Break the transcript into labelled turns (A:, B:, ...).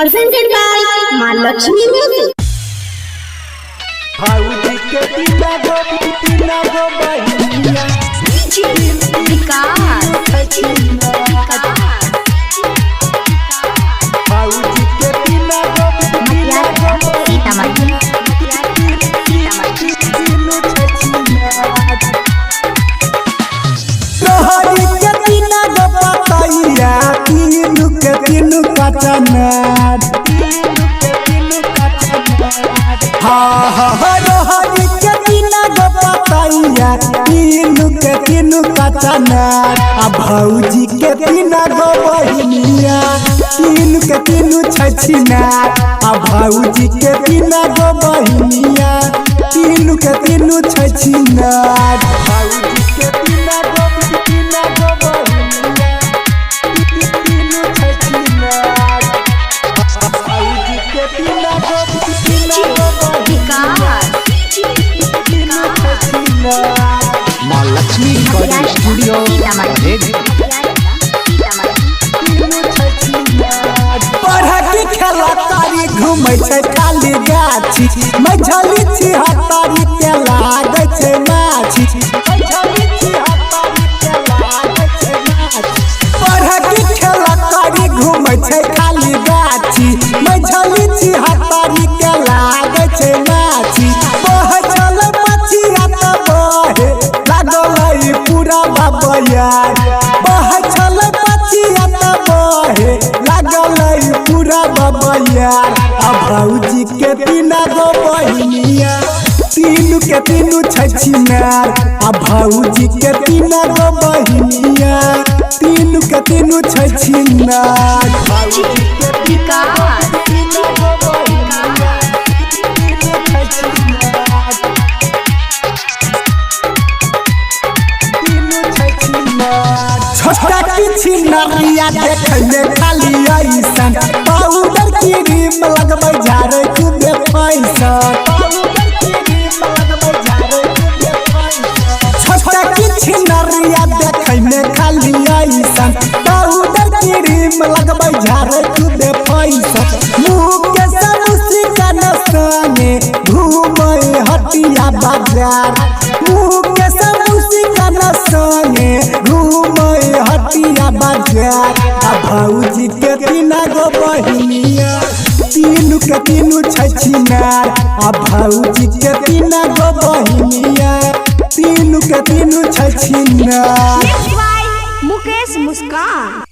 A: presented by Mahalakshmi Music.
B: भाऊजी के तीना गो बहिनिया
A: विकास
B: भाऊजी के तीना गो रोहरी के तीना गो पतैया तीनू के तीनू कचनार हाँ रोहरी के तीना गो पतैया तीनू के तीनू कचनार आ भौजी के तीना गो बहिनिया तीनू के तीनू छछिनार आ भौजी के तीना गो बहिनिया तीनू के तीनू छछिनार भौजी के तीना गो बहिनिया तीनू छछिनार भौजी के तीना गो
C: महालक्ष्मी रिकॉर्डिंग स्टूडियो
B: पढ़ के खेला तारी घूमै छै खाली गाछी मझली छी हतारी के लागै छै माछी पढ़ के खेला तारी घूमै छै खाली गाछी मझली छी हतारी के लागै छै माछी बह चल मछिया त बहे लागलै पूरा बाबयार बह चल मछिया त बहे लागलै पूरा बाबयार आ भौजी के तीना गो बहिनिया तीनू के तीनू छछिनार आ भौजी के तीना गो बहिनिया तीनू के तीनू छछिनार भौजी के तीना गो बहिनिया तीनू छछिनार छोटा किछि नरिया देखै में खाली ऐसन पाउडर क्रीम लगबै झारे खूबे पैसा छोटा किछि नरिया देखै में खाली ऐसन पाउडर क्रीम लगबै झारे खूबे पैसा मुँह के समुसी कन संगे घूमै हटिया बाजार मुँह के समुसी कन संगे घूमै हटिया बाजार आ भौजी के तीना गो बहिनिया तीनू के तीनू छछिनार आ भौजी के तीना गो बहिनिया तीनू के तीनू छछिनार
A: मुकेश मुस्कान।